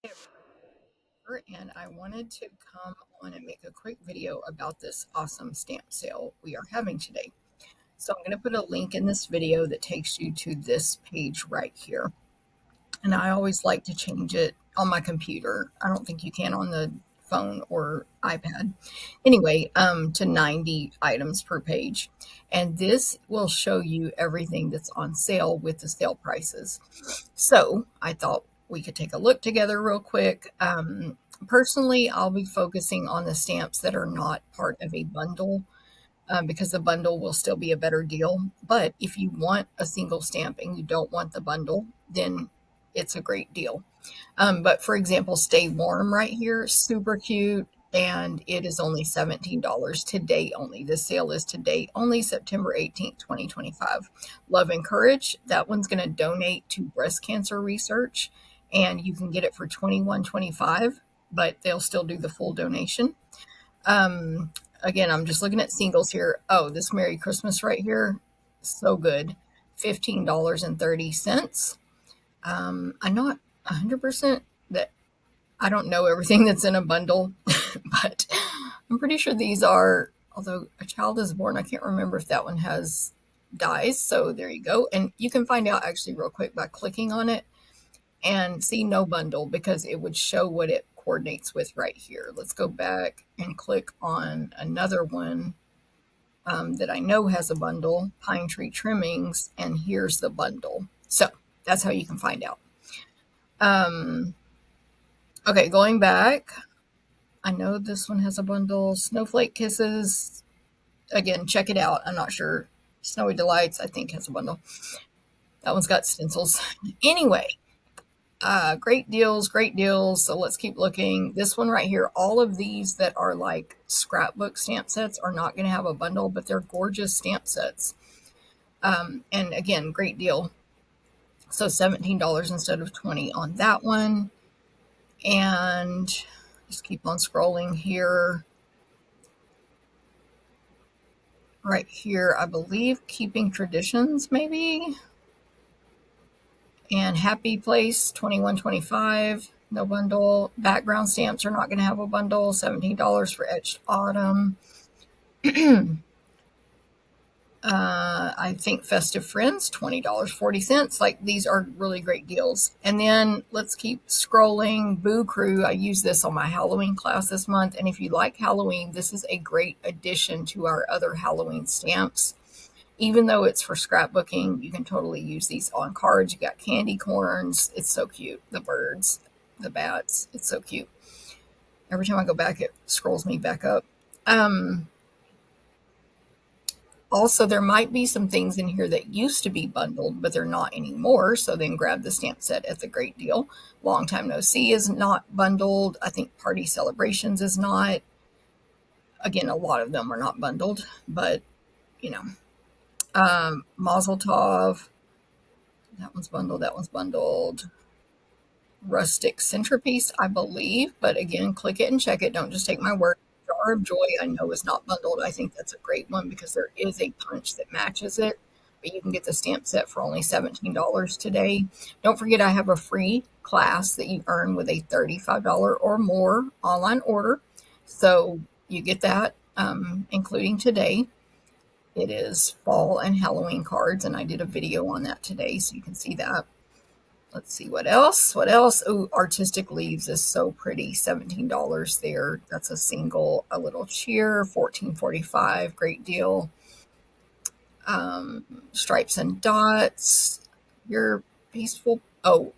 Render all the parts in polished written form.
And I wanted to come on and make a quick video about this awesome stamp sale we are having today. So I'm going to put a link in this video that takes you to this page right here. And I always like to change it on my computer. I don't think you can on the phone or iPad. Anyway, to 90 items per page. And this will show you everything that's on sale with the sale prices. So I thought we could take a look together real quick. Personally, I'll be focusing on the stamps that are not part of a bundle because the bundle will still be a better deal. But if you want a single stamp and you don't want the bundle, then it's a great deal. But for example, Stay Warm right here, super cute. And it is only $17 today only. This sale is today only, September 18th, 2025. Love and Courage. That one's going to donate to breast cancer research. And you can get it for $21.25, but they'll still do the full donation. Um, Again, I'm just looking at singles here. Oh, this Merry Christmas right here. So good. $15.30. I'm not 100% that I don't know everything that's in a bundle, but I'm pretty sure these are, although A Child is Born, I can't remember if that one has dies. So there you go. And you can find out actually real quick by clicking on it and see no bundle because it would show what it coordinates with right here. Let's go back and click on another one that I know has a bundle, Pine Tree Trimmings, and here's the bundle. So that's how you can find out. Um, okay, going back, I know this one has a bundle. Snowflake Kisses, again, check it out. I'm not sure. Snowy Delights, I think, has a bundle. That one's got stencils. Anyway, great deals, great deals. So let's keep looking. This one right here, all of these that are like scrapbook stamp sets are not going to have a bundle, but they're gorgeous stamp sets. And again, great deal. So $17 instead of 20 on that one. And just keep on scrolling here. Right here, I believe Keeping Traditions, maybe. And Happy Place, 21.25, no bundle. Background stamps are not going to have a bundle. $17 for Etched Autumn. I think Festive Friends, $20.40. Like, these are really great deals. And then let's keep scrolling. Boo Crew, I use this on my Halloween class this month. And if you like Halloween, this is a great addition to our other Halloween stamps. Even though it's for scrapbooking, you can totally use these on cards. You got candy corns. It's so cute. The birds, the bats. It's so cute. Every time I go back, it scrolls me back up. Also, there might be some things in here that used to be bundled, but they're not anymore. So then grab the stamp set at the Great Deal. Long Time No See is not bundled. I think Party Celebrations is not. Again, a lot of them are not bundled, but you know. Mazel Tov. That one's bundled. That one's bundled. Rustic Centerpiece, I believe. But again, click it and check it. Don't just take my word. Jar of Joy, I know is not bundled. I think that's a great one because there is a punch that matches it. But you can get the stamp set for only $17 today. Don't forget, I have a free class that you earn with a $35 or more online order. So you get that, including today. It is fall and Halloween cards, and I did a video on that today, so you can see that. Let's see what else. What else? Oh, Artistic Leaves is so pretty. $17 there. That's a single. A Little Cheer, $14.45. Great deal. Stripes and Dots. Your Peaceful. Oh,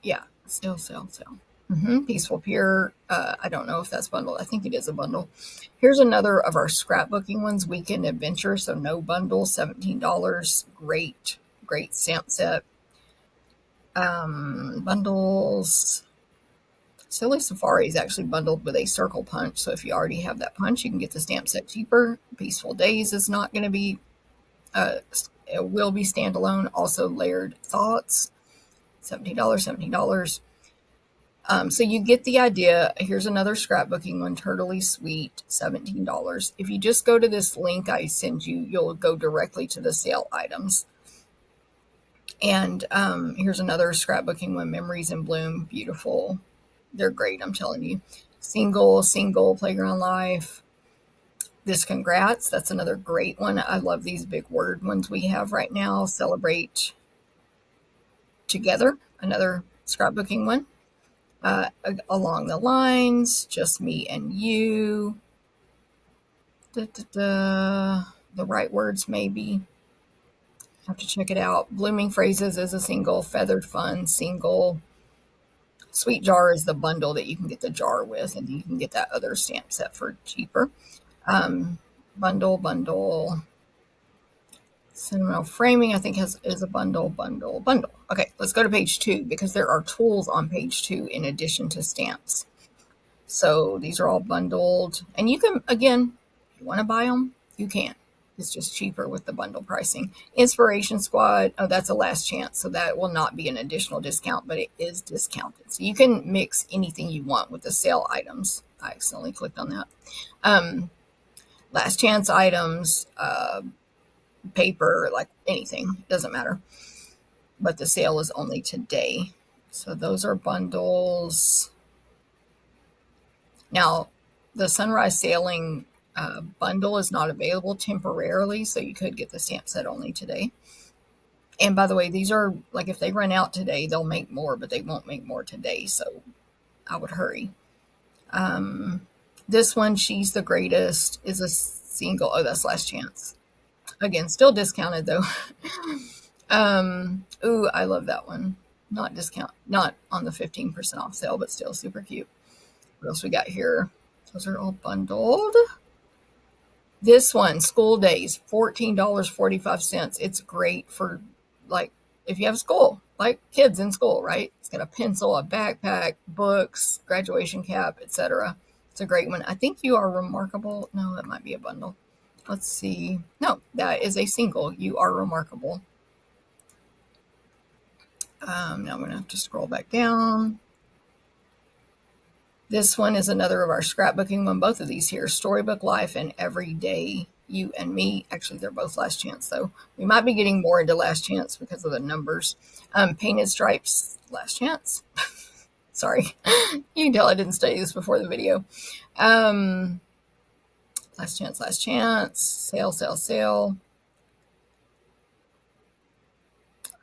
yeah. Sale. Peaceful Pier. I don't know if that's bundled. I think it is a bundle. Here's another of our scrapbooking ones. Weekend Adventure. So no bundle. $17. Great stamp set. Bundles. Silly Safari is actually bundled with a circle punch. So if you already have that punch, you can get the stamp set cheaper. Peaceful Days is not going to be, it will be standalone. Also Layered Thoughts, $17. So you get the idea. Here's another scrapbooking one, Turtley Sweet, $17. If you just go to this link I send you, you'll go directly to the sale items. And here's another scrapbooking one, Memories in Bloom, beautiful. They're great, I'm telling you. Single, Playground Life. This Congrats, that's another great one. I love these big word ones we have right now. Celebrate Together, another scrapbooking one. Along the Lines, Just Me and You. Da, da, da. The Right Words, maybe. Have to check it out. Blooming Phrases is a single. Feathered Fun, single. Sweet Jar is the bundle that you can get the jar with, and you can get that other stamp set for cheaper. Um, bundle. Sentimental Framing, I think, is a bundle. Okay, let's go to page 2 because there are tools on page 2 in addition to stamps. So these are all bundled. And you can, again, if you want to buy them, you can. It's just cheaper with the bundle pricing. Inspiration Squad, oh, that's a last chance. So that will not be an additional discount, but it is discounted. So you can mix anything you want with the sale items. I accidentally clicked on that. Last chance items, paper, like anything, doesn't matter. But the sale is only today. So those are bundles. Now, the Sunrise Sailing bundle is not available temporarily, so you could get the stamp set only today. And by the way, these are like if they run out today, they'll make more, but they won't make more today. So I would hurry. This one, She's the Greatest, is a single. Oh, that's last chance. Again, still discounted though. Ooh, I love that one. Not on the 15% off sale, but still super cute. What else we got here? Those are all bundled. This one, School Days, $14.45. It's great for like if you have school, like kids in school, right? It's got a pencil, a backpack, books, graduation cap, etc. It's a great one. I think You Are Remarkable. No, that might be a bundle. Let's see. No, that is a single. You Are Remarkable. Now I'm going to have to scroll back down. This one is another of our scrapbooking one. Both of these here, Storybook Life and Everyday You and Me. Actually, they're both last chance, though. We might be getting more into last chance because of the numbers. Painted Stripes, last chance. Sorry. You can tell I didn't study this before the video. Last chance. Sale.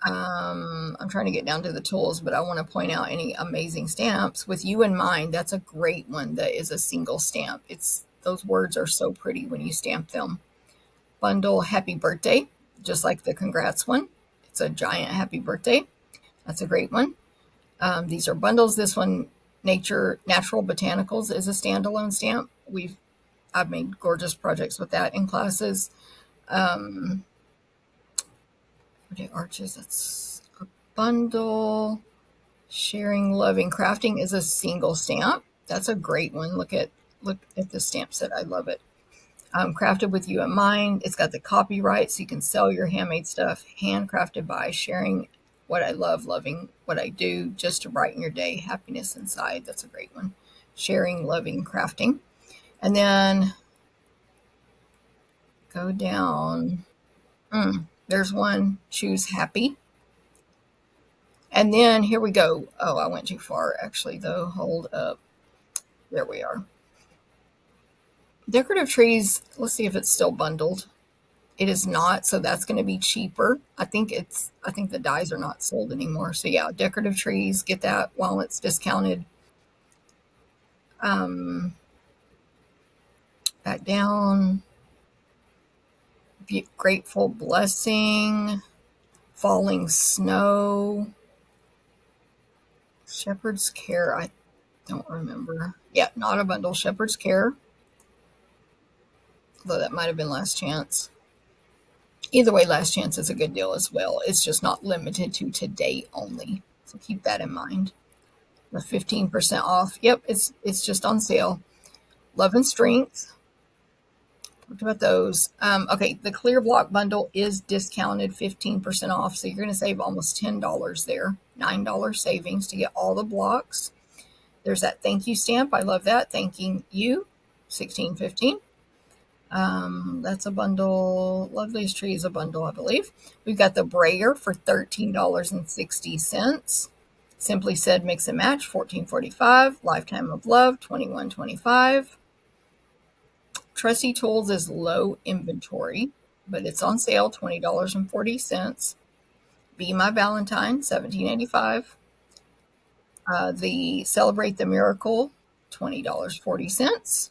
I'm trying to get down to the tools, but I want to point out any amazing stamps. With You in Mind, that's a great one that is a single stamp. Those words are so pretty when you stamp them. Bundle Happy Birthday, just like the Congrats one. It's a giant happy birthday. That's a great one. These are bundles. This one, Natural Botanicals, is a standalone stamp. I've made gorgeous projects with that in classes. Arches, that's a bundle. Sharing, Loving, Crafting is a single stamp. That's a great one. Look at the stamp set. I love it. Crafted with You in Mind. It's got the copyright, so you can sell your handmade stuff. Handcrafted by Sharing What I Love, Loving What I Do, just to brighten your day. Happiness Inside. That's a great one. Sharing, Loving, Crafting. And then go down. There's one, Choose Happy. And then here we go. Oh, I went too far, actually, though. Hold up. There we are. Decorative Trees, let's see if it's still bundled. It is not, so that's going to be cheaper. I think the dies are not sold anymore. So yeah, Decorative Trees, get that while it's discounted. Back down. Grateful Blessing. Falling Snow. Shepherd's Care, I don't remember. Yeah, not a bundle. Shepherd's Care. Although that might have been last chance. Either way, last chance is a good deal as well. It's just not limited to today only. So keep that in mind. The 15% off. Yep, it's just on sale. Love and Strength. Talked about those. Okay, the Clear Block bundle is discounted 15% off. So you're going to save almost $10 there. $9 savings to get all the blocks. There's that thank you stamp. I love that. Thanking you. $16.15. That's a bundle. Loveliest Tree is a bundle, I believe. We've got the Brayer for $13.60. Simply Said Mix and Match, $14.45. Lifetime of Love, $21.25. Trusty Tools is low inventory, but it's on sale, $20.40. Be My Valentine, $17.85. The Celebrate the Miracle, $20.40.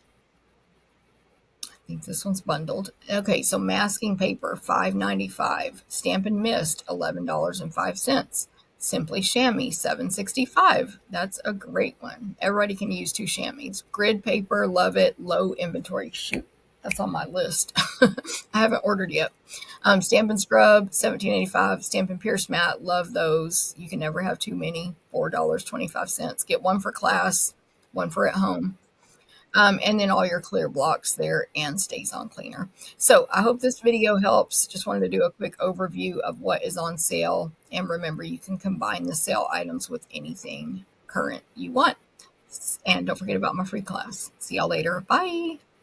I think this one's bundled. Okay, so masking paper, $5.95. Stampin' Mist, $11.05. Simply Chamois, $7.65. That's a great one. Everybody can use 2 chamois. Grid paper, love it. Low inventory. Shoot, that's on my list. I haven't ordered yet. Stampin' Scrub, $17.85. Stampin' Pierce Mat, love those. You can never have too many. $4.25. Get one for class, one for at home. And then all your clear blocks there and StazOn cleaner. So I hope this video helps. Just wanted to do a quick overview of what is on sale. And remember, you can combine the sale items with anything current you want. And don't forget about my free class. See y'all later. Bye.